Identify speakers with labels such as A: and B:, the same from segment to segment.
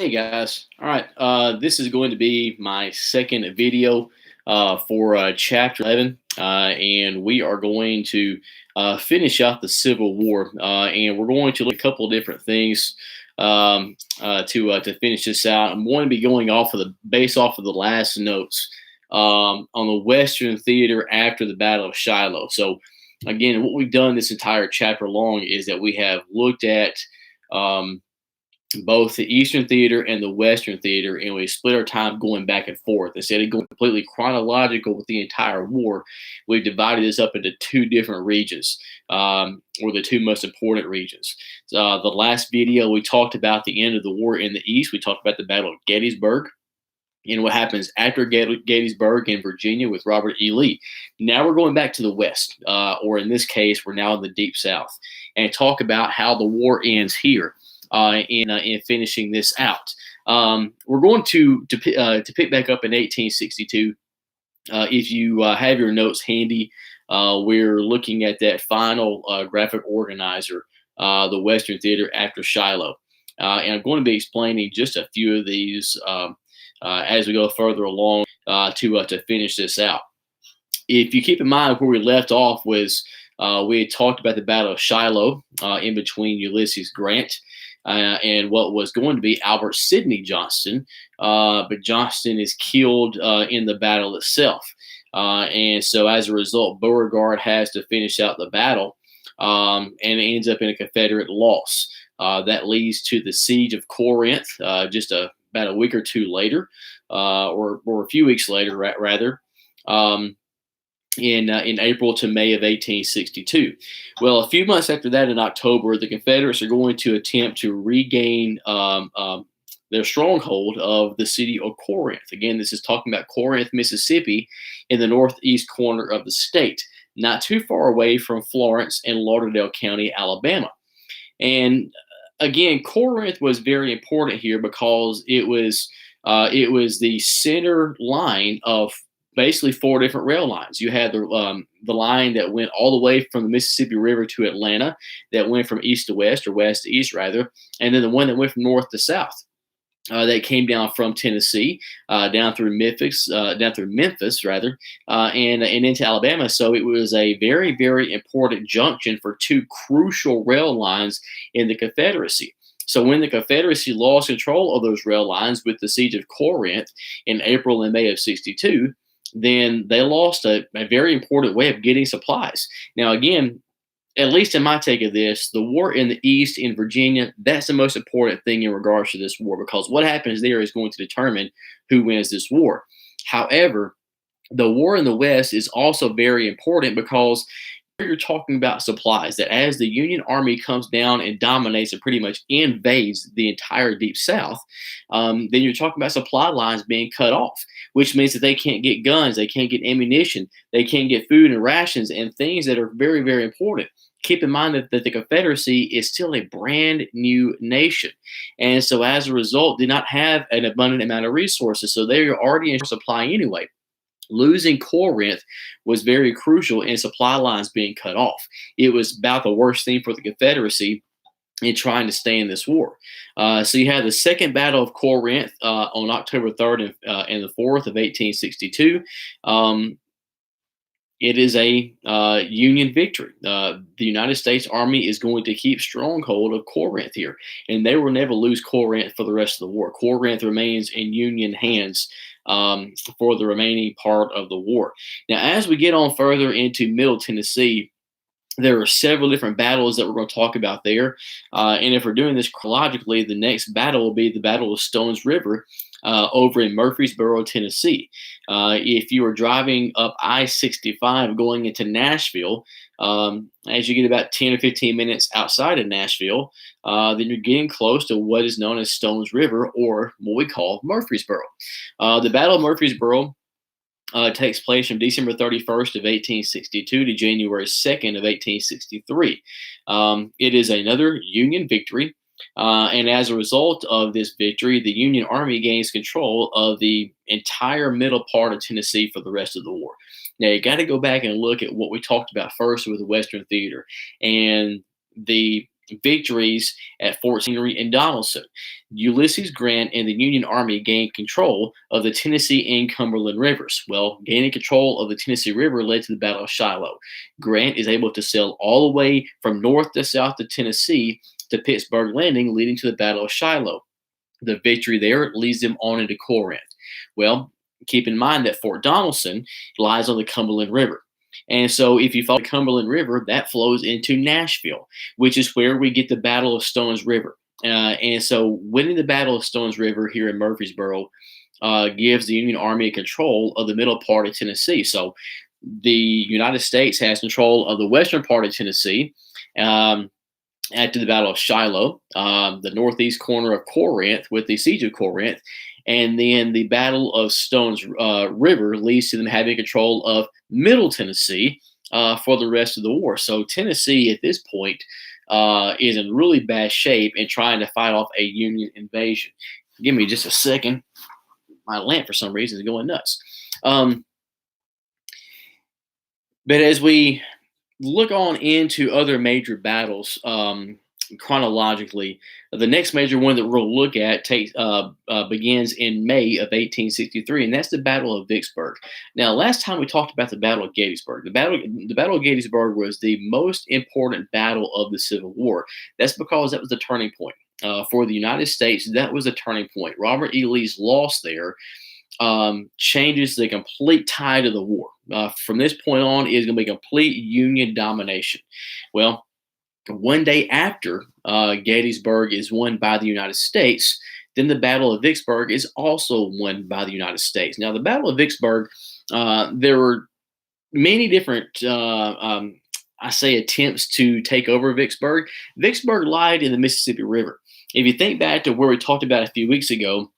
A: Hey guys, all right. This is going to be my second video for Chapter 11, and we are going to finish out the Civil War, and we're going to look at a couple of different things to finish this out. I'm going to be going off of based off of the last notes on the Western theater after the Battle of Shiloh. So, again, what we've done this entire chapter long is that we have looked at um, both the Eastern Theater and the Western Theater, and we split our time going back and forth. Instead of going completely chronological with the entire war, we've divided this up into two different regions, or the two most important regions. The last video, we talked about the end of the war in the East. We talked about the Battle of Gettysburg and what happens after Gettysburg in Virginia with Robert E. Lee. Now we're going back to the West, or in this case, we're now in the Deep South, and talk about how the war ends here. In finishing this out, we're going to pick back up in 1862. If you have your notes handy, we're looking at that final graphic organizer, the Western Theater after Shiloh, and I'm going to be explaining just a few of these as we go further along to finish this out. If you keep in mind where we left off was we had talked about the Battle of Shiloh in between Ulysses Grant and what was going to be Albert Sidney Johnston, but Johnston is killed in the battle itself. And so as a result, Beauregard has to finish out the battle, and it ends up in a Confederate loss. That leads to the Siege of Corinth just about a week or two later, or a few weeks later, rather. In April to May of 1862. Well, a few months after that, in October, the Confederates are going to attempt to regain their stronghold of the city of Corinth. Again, this is talking about Corinth, Mississippi, in the northeast corner of the state, not too far away from Florence and Lauderdale County, Alabama. And again, Corinth was very important here because it was the center line of basically four different rail lines. You had the line that went all the way from the Mississippi River to Atlanta, that went from east to west, or west to east rather, and then the one that went from north to south. That came down from Tennessee, down through Memphis, rather, and into Alabama. So it was a very, very important junction for two crucial rail lines in the Confederacy. So when the Confederacy lost control of those rail lines with the Siege of Corinth in April and May of '62, then they lost a very important way of getting supplies. Now, again, at least in my take of this, the war in the East in Virginia, that's the most important thing in regards to this war, because what happens there is going to determine who wins this war. However, the war in the West is also very important because you're talking about supplies, that as the Union Army comes down and dominates and pretty much invades the entire Deep South, then you're talking about supply lines being cut off, which means that they can't get guns, they can't get ammunition, they can't get food and rations and things that are very, very important. Keep in mind that the Confederacy is still a brand new nation. And so as a result, did not have an abundant amount of resources. So they are already in supply anyway. Losing Corinth was very crucial in supply lines being cut off. It was about the worst thing for the Confederacy in trying to stay in this war. So you had the Second Battle of Corinth on October 3rd and the 4th of 1862. It is a Union victory. The United States Army is going to keep stronghold of Corinth here, and they will never lose Corinth for the rest of the war. Corinth remains in Union hands for the remaining part of the war. Now, as we get on further into Middle Tennessee, there are several different battles that we're going to talk about there. And if we're doing this chronologically, the next battle will be the Battle of Stones River over in Murfreesboro, Tennessee. If you are driving up I-65 going into Nashville, as you get about 10 or 15 minutes outside of Nashville, then you're getting close to what is known as Stones River, or what we call Murfreesboro. The Battle of Murfreesboro takes place from December 31st of 1862 to January 2nd of 1863. It is another Union victory. And as a result of this victory, the Union Army gains control of the entire middle part of Tennessee for the rest of the war. Now, you got to go back and look at what we talked about first with the Western Theater and the victories at Fort Henry and Donelson. Ulysses Grant and the Union Army gained control of the Tennessee and Cumberland rivers. Well, gaining control of the Tennessee River led to the Battle of Shiloh. Grant is able to sail all the way from north to south to Tennessee to Pittsburgh Landing, leading to the Battle of Shiloh. The victory there leads them on into Corinth. Well, keep in mind that Fort Donelson lies on the Cumberland River. And so if you follow the Cumberland River, that flows into Nashville, which is where we get the Battle of Stones River. And so winning the Battle of Stones River here in Murfreesboro gives the Union Army control of the middle part of Tennessee. So the United States has control of the western part of Tennessee after the Battle of Shiloh, the northeast corner of Corinth with the Siege of Corinth, and then the Battle of Stones River leads to them having control of Middle Tennessee for the rest of the war. So Tennessee at this point is in really bad shape and trying to fight off a Union invasion. Give me just a second. My lamp for some reason is going nuts. But as we look on into other major battles chronologically, the next major one that we'll look at begins in May of 1863, and that's the Battle of Vicksburg. Now, last time we talked about the Battle of Gettysburg. The Battle of Gettysburg was the most important battle of the Civil War. That's because that was the turning point for the United States. That was a turning point. Robert E. Lee's loss there changes the complete tide of the war. From this point on, it is going to be complete Union domination. Well, one day after Gettysburg is won by the United States, then the Battle of Vicksburg is also won by the United States. Now, the Battle of Vicksburg, there were many different, attempts to take over Vicksburg. Vicksburg lied in the Mississippi River. If you think back to where we talked about a few weeks ago,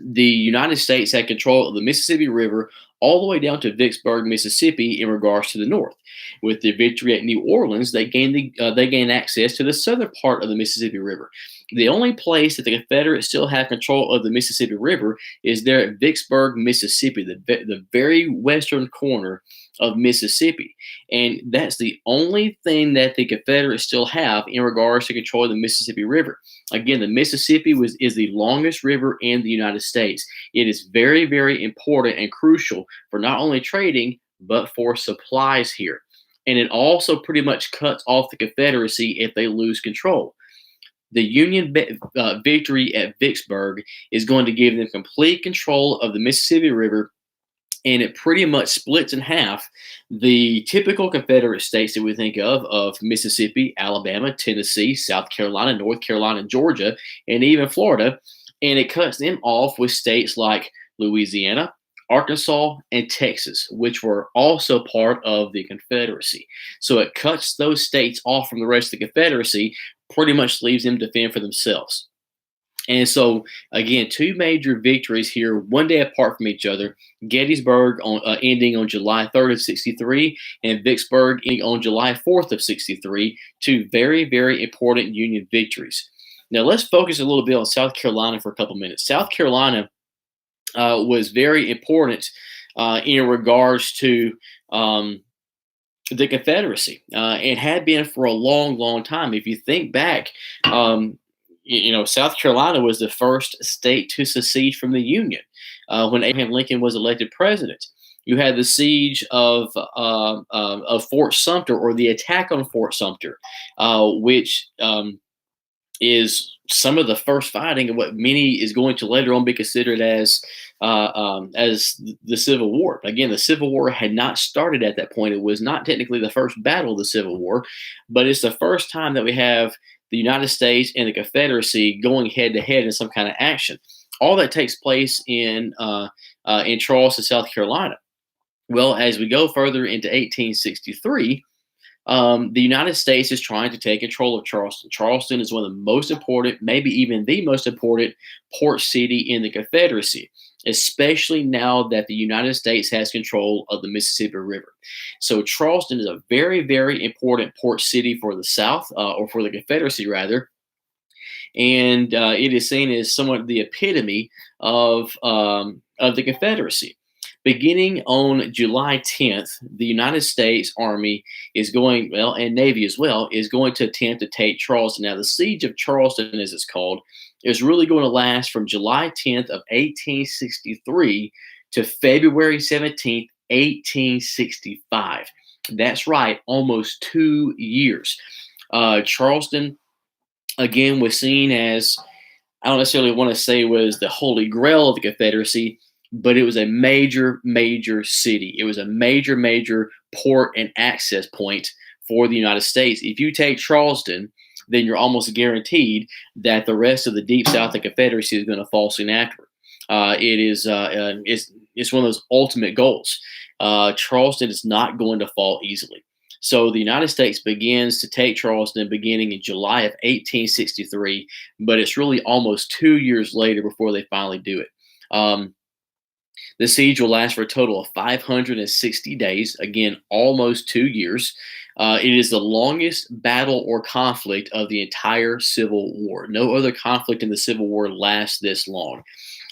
A: the United States had control of the Mississippi River all the way down to Vicksburg, Mississippi, in regards to the north. With the victory at New Orleans, they gained access to the southern part of the Mississippi River. The only place that the Confederates still have control of the Mississippi River is there at Vicksburg, Mississippi, the very western corner of Mississippi. And that's the only thing that the Confederates still have in regards to control the Mississippi River. Again, the Mississippi is the longest river in the United States. It is very, very important and crucial for not only trading, but for supplies here. And it also pretty much cuts off the Confederacy if they lose control. The Union victory at Vicksburg is going to give them complete control of the Mississippi River, and it pretty much splits in half the typical Confederate states that we think of Mississippi, Alabama, Tennessee, South Carolina, North Carolina, Georgia, and even Florida, and it cuts them off with states like Louisiana, Arkansas, and Texas, which were also part of the Confederacy. So it cuts those states off from the rest of the Confederacy, pretty much leaves them to fend for themselves. And so, again, two major victories here, one day apart from each other. Gettysburg ending on July 3rd of 63, and Vicksburg ending on July 4th of 63, two very, very important Union victories. Now, let's focus a little bit on South Carolina for a couple minutes. South Carolina was very important in regards to the Confederacy, and had been for a long, long time. If you think back, South Carolina was the first state to secede from the Union when Abraham Lincoln was elected president. You had the siege of Fort Sumter, or the attack on Fort Sumter, which is some of the first fighting of what many is going to later on be considered as the Civil War. Again, the Civil War had not started at that point. It was not technically the first battle of the Civil War, but it's the first time that we have the United States and the Confederacy going head to head in some kind of action. All that takes place in Charleston, South Carolina. Well, as we go further into 1863, the United States is trying to take control of Charleston. Charleston is one of the most important, maybe even the most important port city in the Confederacy, especially now that the United States has control of the Mississippi River. So Charleston is a very, very important port city for the South, or for the Confederacy rather. And it is seen as somewhat the epitome of the Confederacy. Beginning on July 10th, the United States Army is going, well, and Navy as well, is going to attempt to take Charleston. Now, the Siege of Charleston, as it's called, is really going to last from July 10th of 1863 to February 17th, 1865. That's right, almost 2 years. Charleston, again, was seen as, I don't necessarily want to say was the holy grail of the Confederacy, but it was a major, major city. It was a major, major port and access point for the United States. If you take Charleston, then you're almost guaranteed that the rest of the Deep South, the Confederacy, is going to fall soon after. It's one of those ultimate goals. Charleston is not going to fall easily. So the United States begins to take Charleston beginning in July of 1863, but it's really almost 2 years later before they finally do it. The siege will last for a total of 560 days, again, almost 2 years. It is the longest battle or conflict of the entire Civil War. No other conflict in the Civil War lasts this long.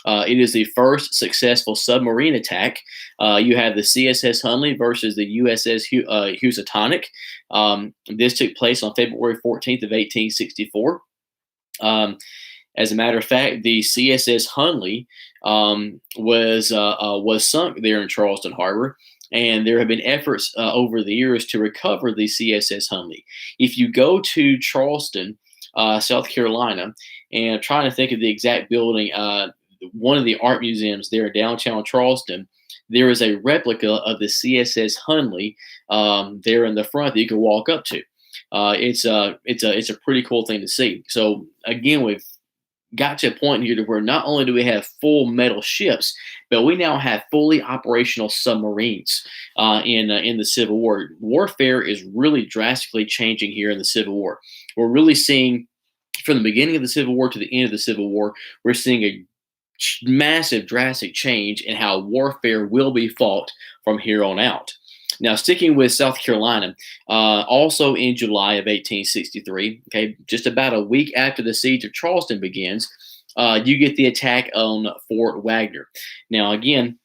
A: It is the first successful submarine attack. You have the CSS Hunley versus the USS Housatonic. This took place on February 14th of 1864. As a matter of fact, the CSS Hunley was sunk there in Charleston Harbor, and there have been efforts over the years to recover the CSS Hunley. If you go to Charleston, South Carolina, and I'm trying to think of the exact building, one of the art museums there in downtown Charleston, there is a replica of the CSS Hunley there in the front that you can walk up to. It's a pretty cool thing to see. So again, we've got to a point here to where not only do we have full metal ships, but we now have fully operational submarines in the Civil War. Warfare is really drastically changing here in the Civil War. We're really seeing, from the beginning of the Civil War to the end of the Civil War, we're seeing a massive, drastic change in how warfare will be fought from here on out. Now, sticking with South Carolina, also in July of 1863, okay, just about a week after the siege of Charleston begins, you get the attack on Fort Wagner. Now, again,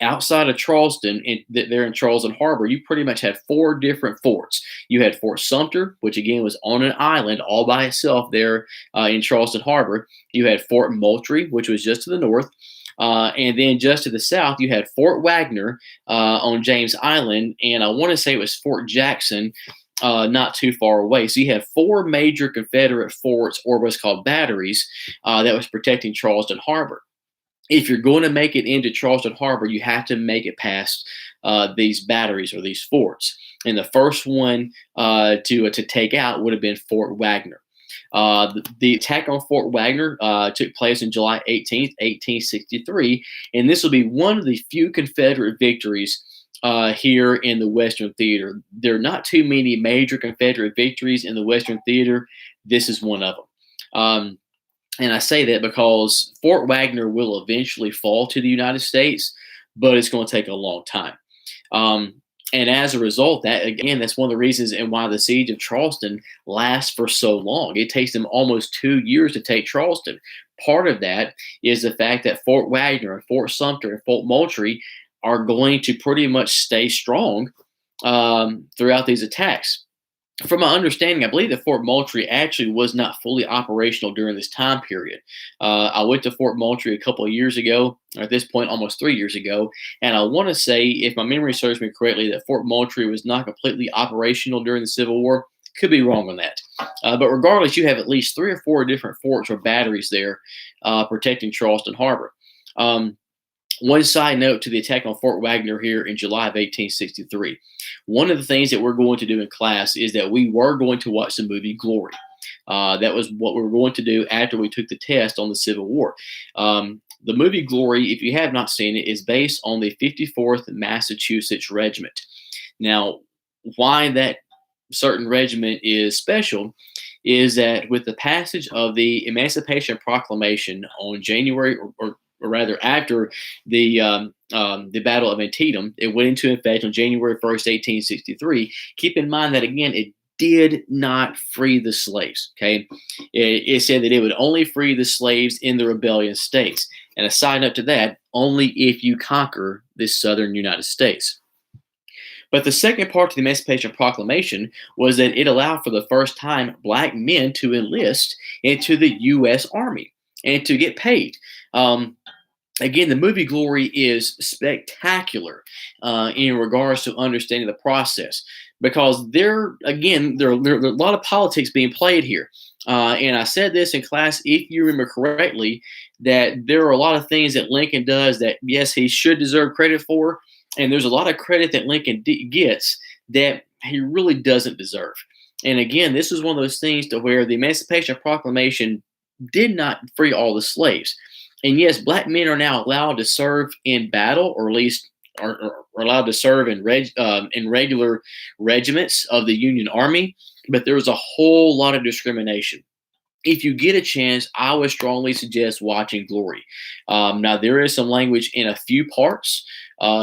A: outside of Charleston, there in Charleston Harbor, you pretty much had four different forts. You had Fort Sumter, which again was on an island all by itself there in Charleston Harbor. You had Fort Moultrie, which was just to the north. And then just to the south, you had Fort Wagner on James Island, and I want to say it was Fort Jackson, not too far away. So you have four major Confederate forts, or what's called batteries, that was protecting Charleston Harbor. If you're going to make it into Charleston Harbor, you have to make it past these batteries or these forts. And the first one to take out would have been Fort Wagner. The attack on Fort Wagner took place on July 18th, 1863, and this will be one of the few Confederate victories here in the Western Theater. There are not too many major Confederate victories in the Western Theater. This is one of them. And I say that because Fort Wagner will eventually fall to the United States, but it's going to take a long time. And as a result, that's one of the reasons and why the siege of Charleston lasts for so long. It takes them almost 2 years to take Charleston. Part of that is the fact that Fort Wagner and Fort Sumter and Fort Moultrie are going to pretty much stay strong throughout these attacks. From my understanding, I believe that Fort Moultrie actually was not fully operational during this time period. I went to Fort Moultrie a couple of years ago, or at this point, almost 3 years ago, and I want to say, if my memory serves me correctly, that Fort Moultrie was not completely operational during the Civil War. Could be wrong on that. But regardless, you have at least 3 or 4 different forts or batteries there protecting Charleston Harbor. One side note to the attack on Fort Wagner here in July of 1863. One of the things that we're going to do in class is that we were going to watch the movie Glory. That was what we were going to do after we took the test on the Civil War. The movie Glory, if you have not seen it, is based on the 54th Massachusetts Regiment. Now, why that certain regiment is special is that with the passage of the Emancipation Proclamation on January, or rather after the Battle of Antietam, it went into effect on January 1st, 1863. Keep in mind that, again, it did not free the slaves. Okay, it said that it would only free the slaves in the rebellion states. And a side note to that, only if you conquer this southern United States. But the second part of the Emancipation Proclamation was that it allowed for the first time black men to enlist into the U.S. Army and to get paid. Again, the movie Glory is spectacular in regards to understanding the process because there are a lot of politics being played here. And I said this in class, if you remember correctly, that there are a lot of things that Lincoln does that, yes, he should deserve credit for. And there's a lot of credit that Lincoln gets that he really doesn't deserve. And again, this is one of those things to where the Emancipation Proclamation did not free all the slaves. And yes, black men are now allowed to serve in battle, or at least are allowed to serve in regular regiments of the Union Army. But there was a whole lot of discrimination. If you get a chance, I would strongly suggest watching Glory. Now, there is some language in a few parts,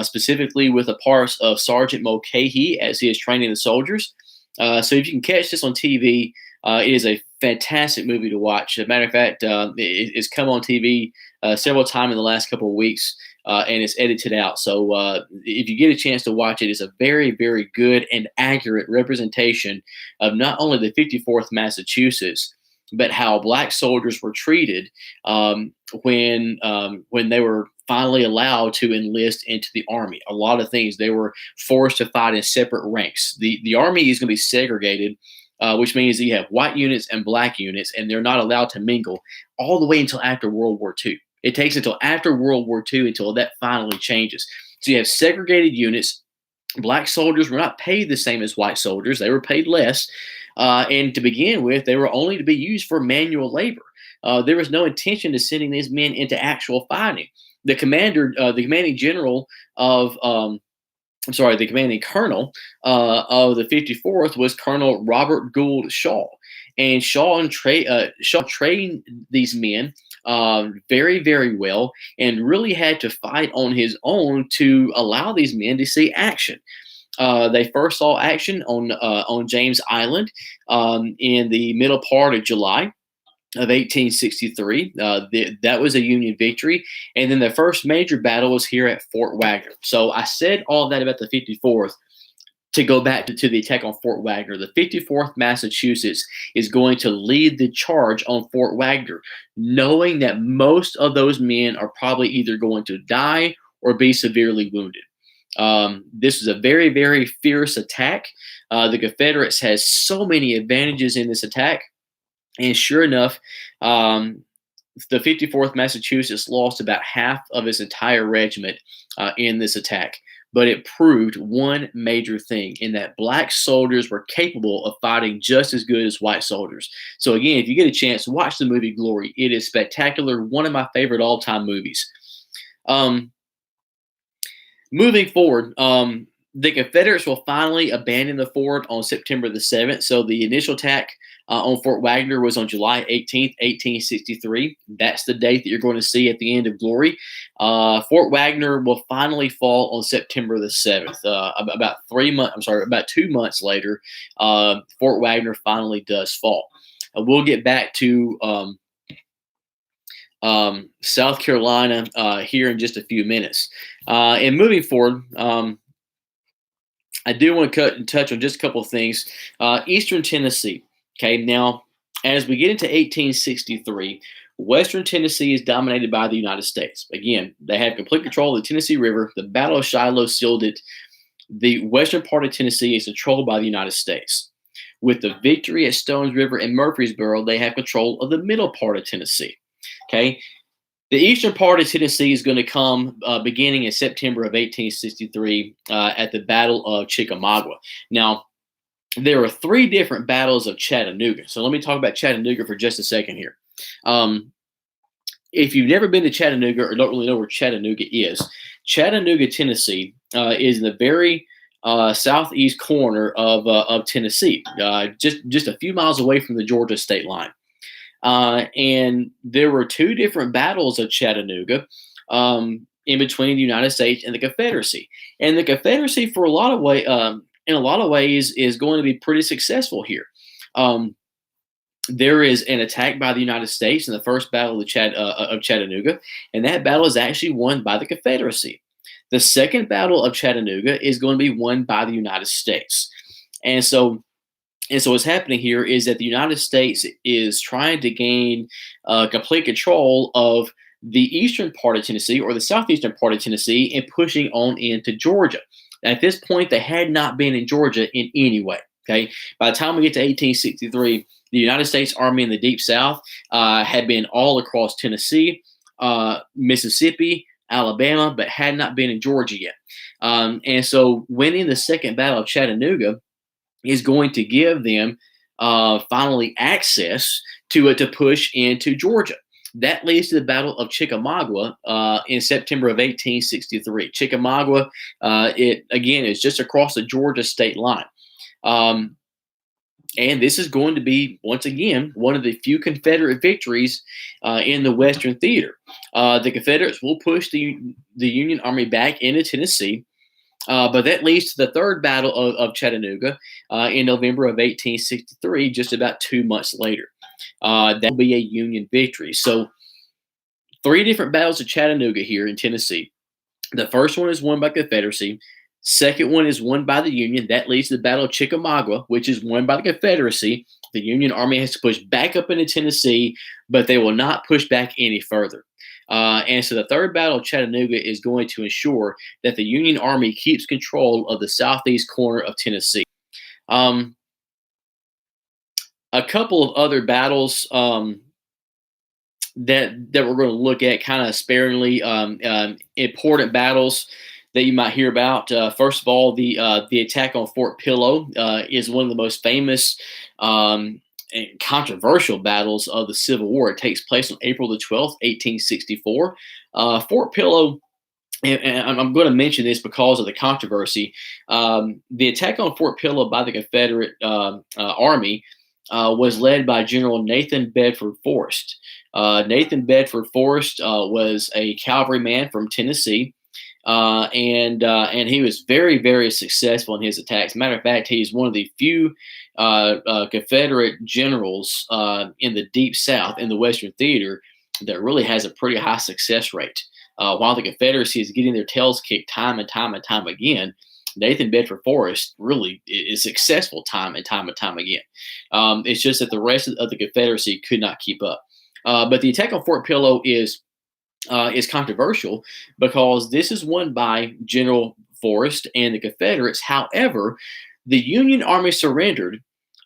A: specifically with the parts of Sergeant Mulcahy as he is training the soldiers. So if you can catch this on TV, it is a fantastic movie to watch. As a matter of fact, it's come on TV several times in the last couple of weeks, and it's edited out. So if you get a chance to watch it, it's a very, very good and accurate representation of not only the 54th Massachusetts, but how black soldiers were treated when they were finally allowed to enlist into the Army. A lot of things, they were forced to fight in separate ranks. The Army is going to be segregated, which means that you have white units and black units, and they're not allowed to mingle all the way until after World War II. It takes until after World War II until that finally changes. So you have segregated units. Black soldiers were not paid the same as white soldiers. They were paid less. And to begin with, they were only to be used for manual labor. There was no intention to sending these men into actual fighting. The commanding general of, the commanding colonel of the 54th was Colonel Robert Gould Shaw. And Shaw trained these men very, very well, and really had to fight on his own to allow these men to see action. They first saw action on James Island in the middle part of July of 1863. That was a Union victory. And then the first major battle was here at Fort Wagner. So I said all of that about the 54th to go back to the attack on Fort Wagner. The 54th Massachusetts is going to lead the charge on Fort Wagner, knowing that most of those men are probably either going to die or be severely wounded. This is a very, very fierce attack. The Confederates has so many advantages in this attack. And sure enough, the 54th Massachusetts lost about half of its entire regiment in this attack. But it proved one major thing, in that black soldiers were capable of fighting just as good as white soldiers. So again, if you get a chance, watch the movie Glory. It is spectacular. One of my favorite all-time movies. Moving forward, the Confederates will finally abandon the fort on September the 7th. So the initial attack on Fort Wagner was on July 18th, 1863. That's the date that you're going to see at the end of Glory. Fort Wagner will finally fall on September the 7th. About 2 months later, Fort Wagner finally does fall. We'll get back to South Carolina here in just a few minutes. And moving forward, I do want to touch on just a couple of things. Eastern Tennessee. Okay, now as we get into 1863, Western Tennessee is dominated by the United States. Again, they have complete control of the Tennessee River. The Battle of Shiloh sealed it. The western part of Tennessee is controlled by the United States. With the victory at Stones River and Murfreesboro, they have control of the middle part of Tennessee. Okay, the eastern part of Tennessee is going to come beginning in September of 1863 at the Battle of Chickamauga. Now, there are 3 different battles of Chattanooga. So let me talk about Chattanooga for just a second here. If you've never been to Chattanooga or don't really know where Chattanooga is, Chattanooga, Tennessee is in the very southeast corner of Tennessee, just a few miles away from the Georgia state line. And there were 2 different battles of Chattanooga in between the United States and the Confederacy. And the Confederacy, for a lot of in a lot of ways, is going to be pretty successful here. Um, there is an attack by the United States in the first battle of Chattanooga, and that battle is actually won by the Confederacy. The second battle of Chattanooga is going to be won by the United States. And so what's happening here is that the United States is trying to gain complete control of the eastern part of Tennessee, or the southeastern part of Tennessee, and pushing on into Georgia. At this point, they had not been in Georgia in any way. Okay, by the time we get to 1863, the United States Army in the Deep South had been all across Tennessee, Mississippi, Alabama, but had not been in Georgia yet. And so winning the Second Battle of Chattanooga is going to give them finally access to push into Georgia. That leads to the Battle of Chickamauga in September of 1863. Chickamauga, it again is just across the Georgia state line. And this is going to be, once again, one of the few Confederate victories in the Western theater. The Confederates will push the Union Army back into Tennessee, but that leads to the third battle of Chattanooga in November of 1863, just about 2 months later. That will be a Union victory. So 3 different battles of Chattanooga here in Tennessee. The first one is won by Confederacy. Second one is won by the Union. That leads to the Battle of Chickamauga, which is won by the Confederacy. The Union Army has to push back up into Tennessee, but they will not push back any further. And so the third Battle of Chattanooga is going to ensure that the Union Army keeps control of the southeast corner of Tennessee. A couple of other battles that we're going to look at kind of sparingly, important battles that you might hear about. First of all, the attack on Fort Pillow is one of the most famous and controversial battles of the Civil War. It takes place on April the 12th, 1864. Fort Pillow, and I'm going to mention this because of the controversy. The attack on Fort Pillow by the Confederate Army was led by General Nathan Bedford Forrest. Nathan Bedford Forrest was a cavalryman from Tennessee. And he was very, very successful in his attacks. Matter of fact, he's one of the few Confederate generals in the Deep South, in the Western Theater, that really has a pretty high success rate. While the Confederacy is getting their tails kicked time and time and time again, Nathan Bedford Forrest really is successful time and time and time again. It's just that the rest of the Confederacy could not keep up. But the attack on Fort Pillow is controversial because this is won by General Forrest and the Confederates. However, the Union Army surrendered,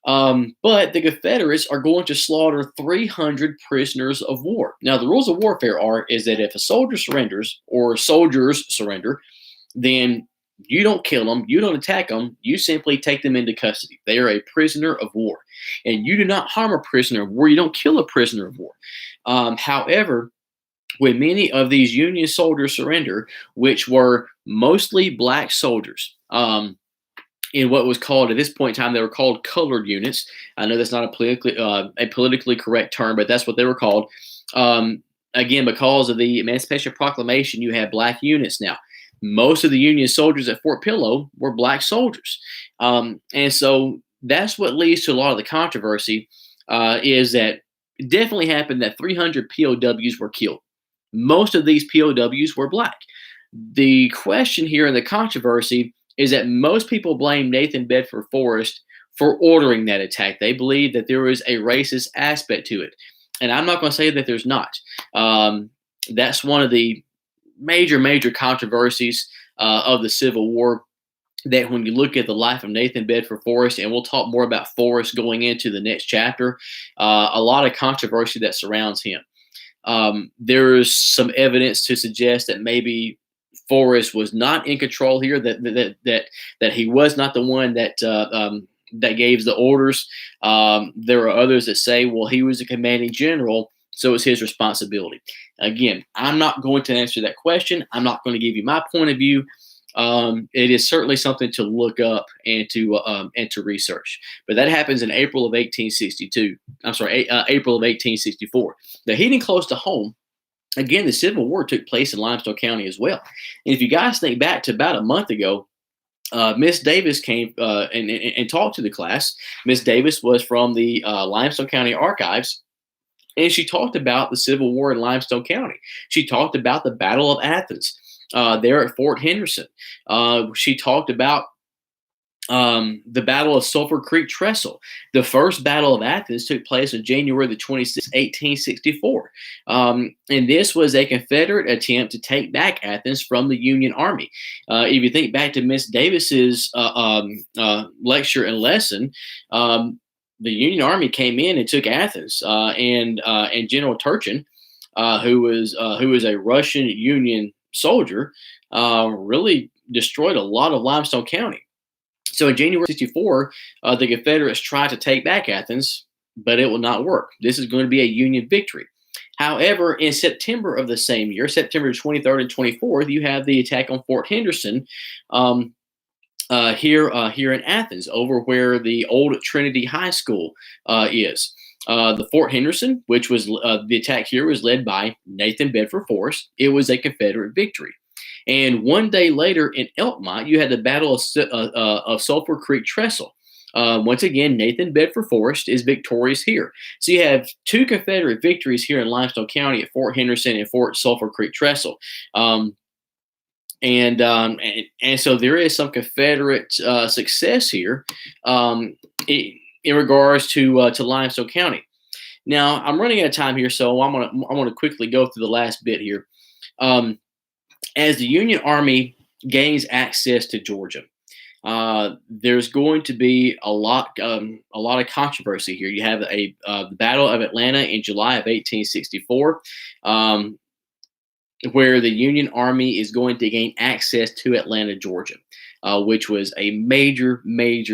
A: but the Confederates are going to slaughter 300 prisoners of war. Now, the rules of warfare is that if a soldier surrenders, or soldiers surrender, then you don't kill them, you don't attack them, you simply take them into custody. They are a prisoner of war. And you do not harm a prisoner of war, you don't kill a prisoner of war. However, when many of these Union soldiers surrender, which were mostly black soldiers, in what was called, at this point in time, they were called colored units. I know that's not a politically correct term, but that's what they were called. Again, because of the Emancipation Proclamation, you have black units now. Most of the Union soldiers at Fort Pillow were black soldiers. And so that's what leads to a lot of the controversy, is that it definitely happened that 300 POWs were killed. Most of these POWs were black. The question here in the controversy is that most people blame Nathan Bedford Forrest for ordering that attack. They believe that there was a racist aspect to it. And I'm not going to say that there's not. That's one of the major controversies of the Civil War, that when you look at the life of Nathan Bedford Forrest, and we'll talk more about Forrest going into the next chapter, a lot of controversy that surrounds him. There is some evidence to suggest that maybe Forrest was not in control here, that he was not the one that gave the orders. There are others that say, well, he was a commanding general, so it's his responsibility. Again, I'm not going to answer that question. I'm not going to give you my point of view. It is certainly something to look up and to research. But that happens in April of 1862. I'm sorry, April of 1864. Now, hitting close to home, again, the Civil War took place in Limestone County as well. And if you guys think back to about a month ago, Miss Davis came and talked to the class. Miss Davis was from the Limestone County Archives, and she talked about the Civil War in Limestone County. She talked about the Battle of Athens there at Fort Henderson. She talked about the Battle of Sulphur Creek Trestle. The first Battle of Athens took place on January the 26th, 1864. And this was a Confederate attempt to take back Athens from the Union Army. If you think back to Miss Davis's lecture and lesson, the Union Army came in and took Athens, and General Turchin, who was a Russian Union soldier, really destroyed a lot of Limestone County. So in January 64, the Confederates tried to take back Athens, but it will not work. This is going to be a Union victory. However, in September of the same year, September 23rd and 24th, you have the attack on Fort Henderson here in Athens, over where the old Trinity High School is. The Fort Henderson, which was the attack here, was led by Nathan Bedford Forrest. It was a Confederate victory. And one day later in Elkmont, you had the Battle of Sulphur Creek Trestle. Once again, Nathan Bedford Forrest is victorious here. So you have two Confederate victories here in Limestone County at Fort Henderson and Fort Sulphur Creek Trestle. And so there is some Confederate success here in regards to Limestone County. Now I'm running out of time here, so I'm gonna quickly go through the last bit here. As the Union Army gains access to Georgia, there's going to be a lot of controversy here. You have the Battle of Atlanta in July of 1864, where the Union Army is going to gain access to Atlanta, Georgia, which was a major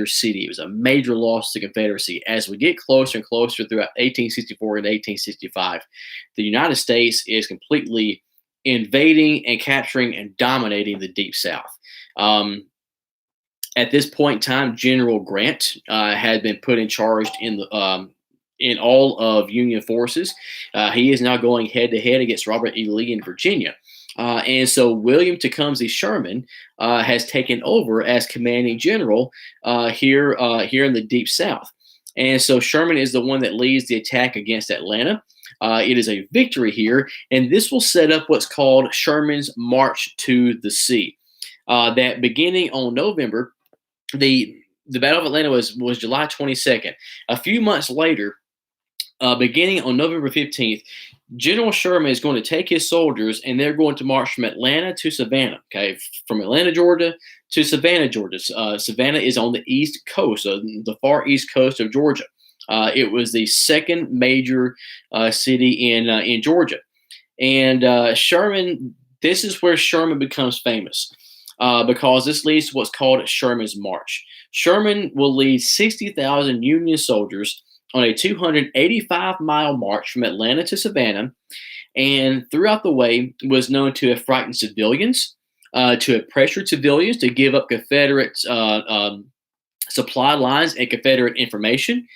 A: city. It was a major loss to the Confederacy. As we get closer and closer throughout 1864 and 1865, the United States is completely invading and capturing and dominating the Deep South. At this point in time, General Grant had been put in charge in all of Union forces. He is now going head to head against Robert E. Lee in Virginia. And so William Tecumseh Sherman has taken over as commanding general here in the Deep South. And so Sherman is the one that leads the attack against Atlanta. It is a victory here, and this will set up what's called Sherman's March to the Sea. That beginning on November, the Battle of Atlanta was July 22nd. A few months later, beginning on November 15th, General Sherman is going to take his soldiers, and they're going to march from Atlanta to Savannah. Okay, from Atlanta, Georgia, to Savannah, Georgia. Savannah is on the east coast, the far east coast of Georgia. It was the second major city in Georgia, and Sherman. This is where Sherman becomes famous because this leads to what's called Sherman's March. Sherman will lead 60,000 Union soldiers on a 285-mile march from Atlanta to Savannah, and throughout the way was known to have frightened civilians, to have pressured civilians to give up Confederate supply lines and Confederate information.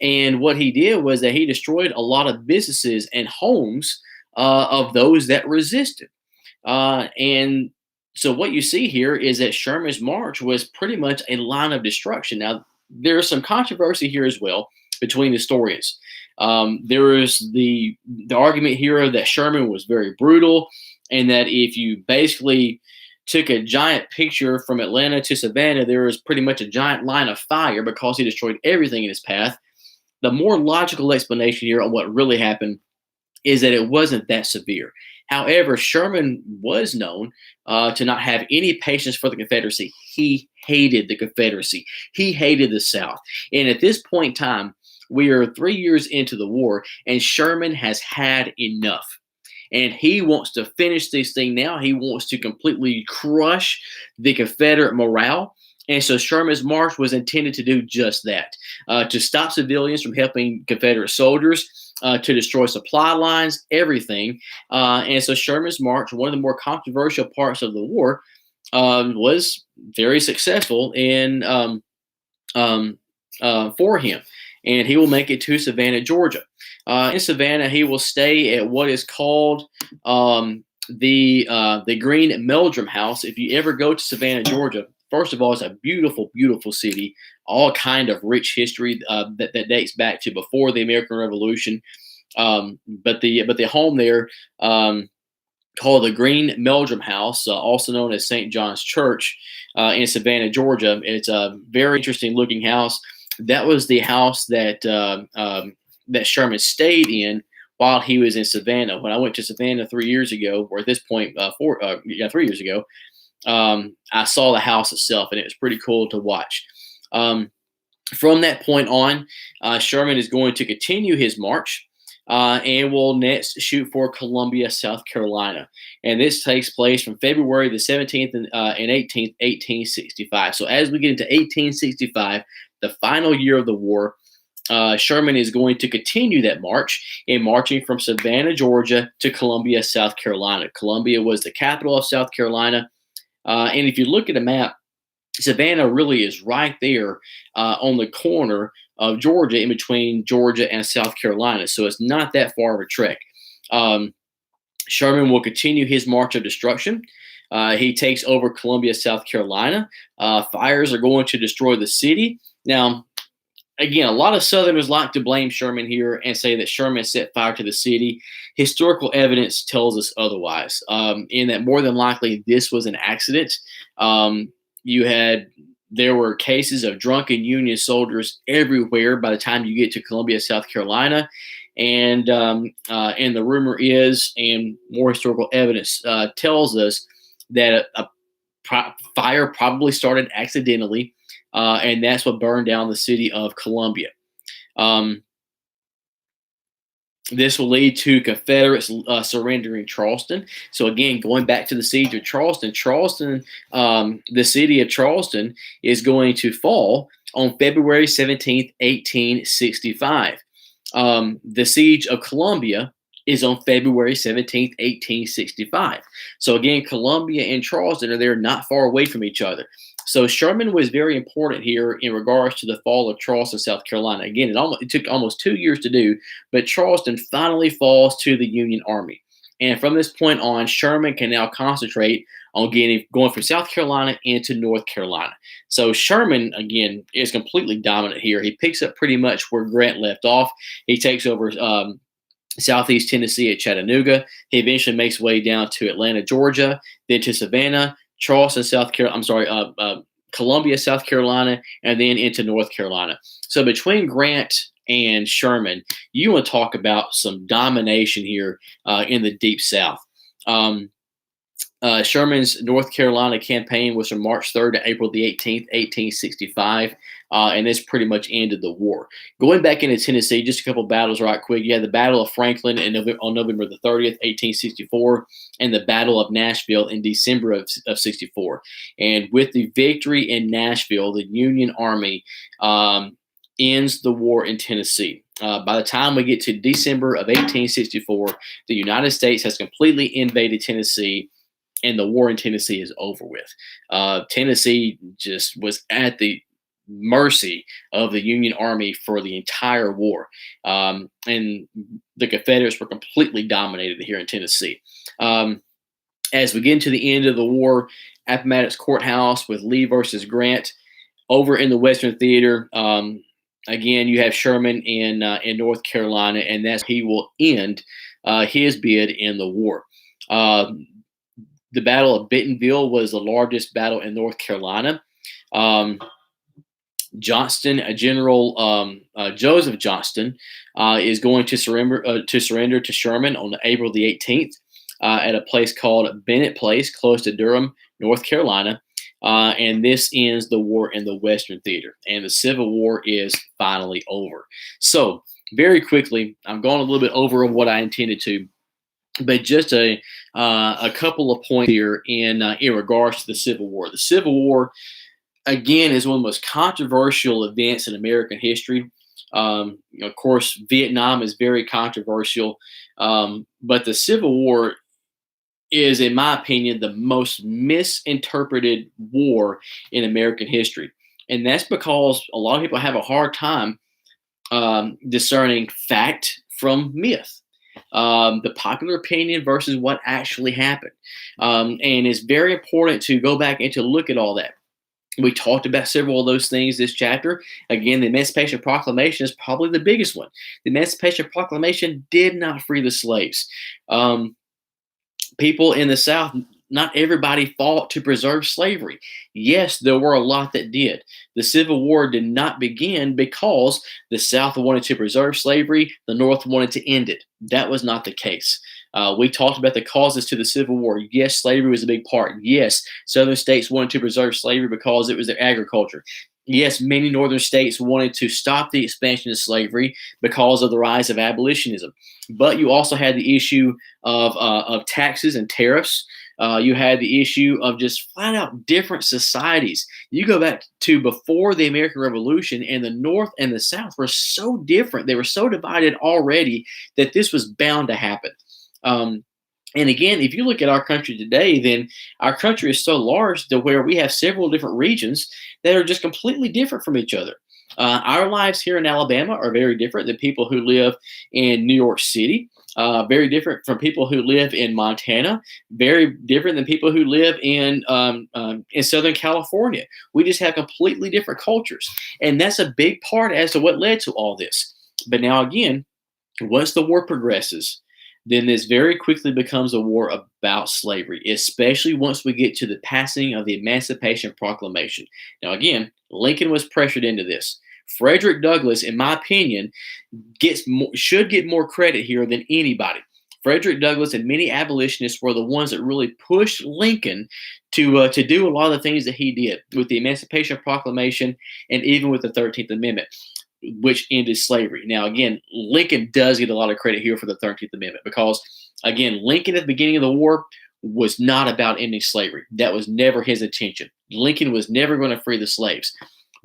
A: And what he did was that he destroyed a lot of businesses and homes of those that resisted. And so what you see here is that Sherman's March was pretty much a line of destruction. Now, there's some controversy here as well between historians. There is the argument here that Sherman was very brutal, and that if you basically took a giant picture from Atlanta to Savannah, there was pretty much a giant line of fire because he destroyed everything in his path. The more logical explanation here on what really happened is that it wasn't that severe. However, Sherman was known to not have any patience for the Confederacy. He hated the Confederacy. He hated the South. And at this point in time, we are 3 years into the war, and Sherman has had enough. And he wants to finish this thing now. He wants to completely crush the Confederate morale. And so Sherman's March was intended to do just that, to stop civilians from helping Confederate soldiers, to destroy supply lines, everything. And so Sherman's March, one of the more controversial parts of the war, was very successful for him. And he will make it to Savannah, Georgia. In Savannah, he will stay at what is called the Green Meldrum House. If you ever go to Savannah, Georgia, First of all, it's a beautiful, beautiful city, all kind of rich history that dates back to before the American Revolution. But the home there, called the Green Meldrum House, also known as St. John's Church, in Savannah, Georgia. It's a very interesting looking house. That was the house that Sherman stayed in while he was in Savannah. When I went to Savannah 3 years ago, or at this point, 3 years ago, I saw the house itself, and it was pretty cool to watch. From that point on, Sherman is going to continue his march, and will next shoot for Columbia, South Carolina. And this takes place from February the 17th and 18th, 1865. So as we get into 1865, the final year of the war, Sherman is going to continue that march in marching from Savannah, Georgia to Columbia, South Carolina. Columbia was the capital of South Carolina. And if you look at a map, Savannah really is right there on the corner of Georgia, in between Georgia and South Carolina. So it's not that far of a trek. Sherman will continue his march of destruction. He takes over Columbia, South Carolina. Fires are going to destroy the city. Now, again, a lot of Southerners like to blame Sherman here and say that Sherman set fire to the city. Historical evidence tells us otherwise, in that more than likely this was an accident. There were cases of drunken Union soldiers everywhere by the time you get to Columbia, South Carolina. And the rumor is, and more historical evidence tells us, that a fire probably started accidentally, and that's what burned down the city of Columbia. This will lead to Confederates surrendering Charleston. So again, going back to the siege of Charleston, the city of Charleston is going to fall on February 17th, 1865. The siege of Columbia is on February 17th, 1865. So again, Columbia and Charleston are there, not far away from each other. So Sherman was very important here in regards to the fall of Charleston, South Carolina. Again, it took almost 2 years to do, but Charleston finally falls to the Union Army. And from this point on, Sherman can now concentrate on going from South Carolina into North Carolina. So Sherman, again, is completely dominant here. He picks up pretty much where Grant left off. He takes over Southeast Tennessee at Chattanooga. He eventually makes way down to Atlanta, Georgia, then to Savannah, Charleston, Columbia, South Carolina, and then into North Carolina. So between Grant and Sherman, you want to talk about some domination here in the Deep South. Sherman's North Carolina campaign was from March 3rd to April the 18th, 1865, and this pretty much ended the war. Going back into Tennessee, just a couple battles right quick. You had the Battle of Franklin on November the 30th, 1864, and the Battle of Nashville in December of 64. And with the victory in Nashville, the Union Army ends the war in Tennessee. By the time we get to December of 1864, the United States has completely invaded Tennessee, and the war in Tennessee is over with. Tennessee just was at the mercy of the Union Army for the entire war. And the Confederates were completely dominated here in Tennessee. As we get into the end of the war, Appomattox Courthouse with Lee versus Grant. Over in the Western Theater, again, you have Sherman in North Carolina, and that's he will end his bid in the war. The Battle of Bentonville was the largest battle in North Carolina. General Joseph Johnston is going to surrender to Sherman on April the 18th at a place called Bennett Place, close to Durham, North Carolina. And this ends the war in the Western Theater, and the Civil War is finally over. So very quickly, I'm going a little bit over what I intended to, but just a couple of points here in regards to the Civil War. The Civil War, again, is one of the most controversial events in American history. Of course, Vietnam is very controversial, but the Civil War is, in my opinion, the most misinterpreted war in American history. And that's because a lot of people have a hard time discerning fact from myth. The popular opinion versus what actually happened. And it's very important to go back and to look at all that. We talked about several of those things this chapter. Again, the Emancipation Proclamation is probably the biggest one. The Emancipation Proclamation did not free the slaves. Um, People in the South, not everybody fought to preserve slavery. Yes, there were a lot that did. The Civil War did not begin because the South wanted to preserve slavery, the North wanted to end it. That was not the case. We talked about the causes to the Civil War. Yes, slavery was a big part. Yes, Southern states wanted to preserve slavery because it was their agriculture. Yes, many Northern states wanted to stop the expansion of slavery because of the rise of abolitionism. But you also had the issue of taxes and tariffs. You had the issue of just flat out different societies. You go back to before the American Revolution, and the North and the South were so different. They were so divided already that this was bound to happen. Um, and again, if you look at our country today, then our country is so large to where we have several different regions that are just completely different from each other. Our lives here in Alabama are very different than people who live in New York City. Very different from people who live in Montana. Very different than people who live in Southern California. We just have completely different cultures, and that's a big part as to what led to all this. But now again, once the war progresses, then this very quickly becomes a war about slavery, especially once we get to the passing of the Emancipation Proclamation. Now, again, Lincoln was pressured into this. Frederick Douglass, in my opinion, should get more credit here than anybody. Frederick Douglass and many abolitionists were the ones that really pushed Lincoln to do a lot of the things that he did with the Emancipation Proclamation and even with the 13th Amendment, which ended slavery. Now, again, Lincoln does get a lot of credit here for the 13th Amendment because, again, Lincoln at the beginning of the war was not about ending slavery. That was never his intention. Lincoln was never going to free the slaves.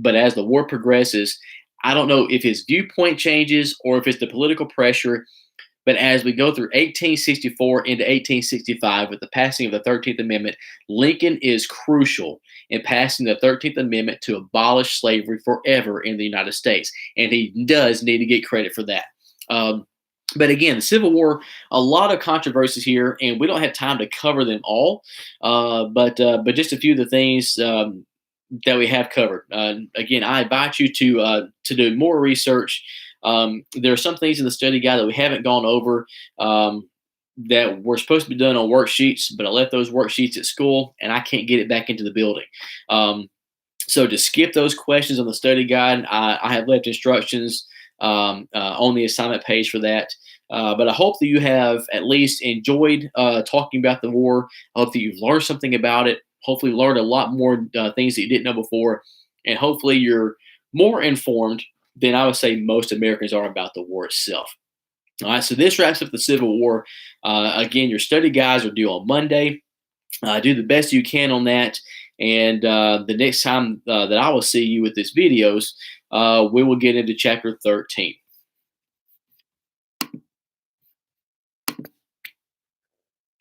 A: But as the war progresses, I don't know if his viewpoint changes or if it's the political pressure. But as we go through 1864 into 1865 with the passing of the 13th Amendment, Lincoln is crucial in passing the 13th Amendment to abolish slavery forever in the United States. And he does need to get credit for that. But again, the Civil War, a lot of controversies here, and we don't have time to cover them all. But just a few of the things that we have covered. Again, I invite you to do more research. There are some things in the study guide that we haven't gone over that were supposed to be done on worksheets, but I left those worksheets at school and I can't get it back into the building. So to skip those questions on the study guide, I have left instructions on the assignment page for that. But I hope that you have at least enjoyed talking about the war. I hope that you've learned something about it. Hopefully learned a lot more things that you didn't know before. And hopefully you're more informed than I would say most Americans are about the war itself. All right, so this wraps up the Civil War. Again, your study guides are due on Monday. Do the best you can on that. And the next time that I will see you with these videos, we will get into chapter 13.